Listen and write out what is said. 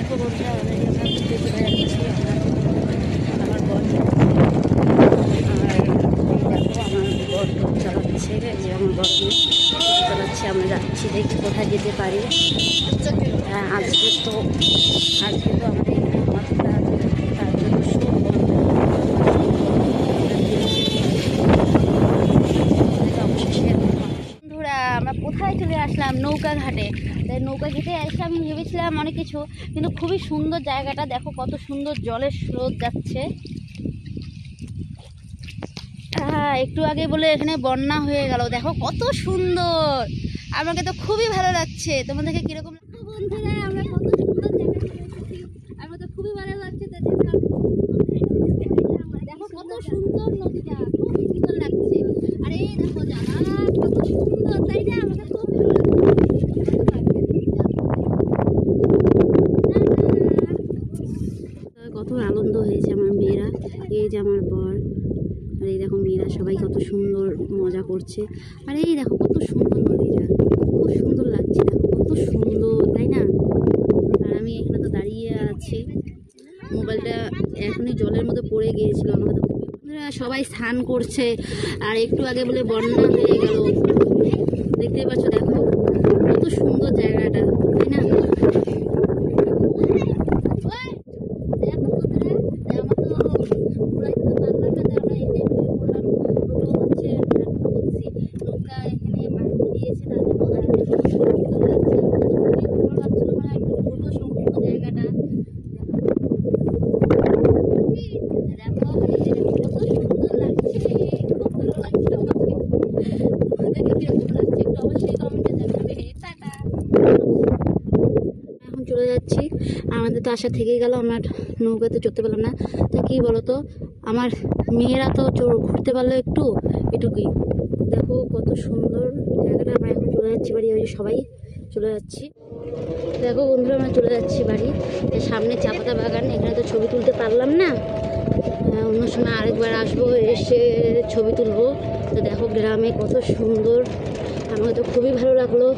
দেখো বন্ধুরা অলরেডি আমরা ঘুরতে চলে যাচ্ছি। আমার বর আর দেখো আমার বর চালাচ্ছে, যে আমার বর চালাচ্ছে। আমরা যাচ্ছি, দেখি কোথায় যেতে পারি। আজকে তো আমাদের এখানে মাত্রা তার জন্য বন্ধুরা আমরা কোথায় চলে আসলাম? নৌকা ঘাটে। তাই নৌকা ঘাটে এসে আমি ভেবেছিলাম অনেক কিছু, কিন্তু খুবই সুন্দর জায়গাটা। দেখো কত সুন্দর জলের স্রোত যাচ্ছে। একটু আগে বলে এখানে বন্যা হয়ে গেল, দেখো কত সুন্দর। আমাকে তো খুবই ভালো লাগছে। তোমাদেরকে কিরকম বন্ধুরা? আমরা কত সুন্দর জায়গা, আমার তো খুবই ভালো লাগছে। দেখো কত সুন্দর নদীটা, খুব সুন্দর লাগছে। আর এই দেখো জানা কত সুন্দর, তাই না? আমাকে খুব ভালো লাগছে। কত আনন্দ হয়েছে আমার মেয়েরা। এই যে আমার বর, আর এই দেখো মেয়েরা সবাই কত সুন্দর মজা করছে। আর এই দেখো কত সুন্দর নদীটা, খুব সুন্দর লাগছে। দেখো কত সুন্দর, তাই না? আর আমি এখানে তো দাঁড়িয়ে আছি, মোবাইলটা এখনই জলের মধ্যে পড়ে গিয়েছিল। আমাকে তো সবাই স্নান করছে। আর একটু আগে বলে বন্যা হয়ে গেল, দেখতে পাচ্ছ। দেখো কত সুন্দর জায়গাটা, তাই না? এখন চলে যাচ্ছি। আমাদের তো আশা থেকেই গেল, আমরা নৌকাতে চড়তে পারলাম না। তা কি বলতো, আমার মেয়েরা তো ঘুরতে পারলো এটুকুই। দেখো কত সুন্দর জায়গাটা। আমরা এখন চলে যাচ্ছি বাড়ি, ওই সবাই চলে যাচ্ছি। দেখো বন্ধুরা আমরা চলে যাচ্ছি বাড়ি। সামনে চা পাতা বাগান, এখানে তো ছবি তুলতে পারলাম না। অন্য সময় আরেকবার আসবো, এসে ছবি তুলবো। তো দেখো গ্রামে কত সুন্দর, আমাকে তো খুবই ভালো লাগলো।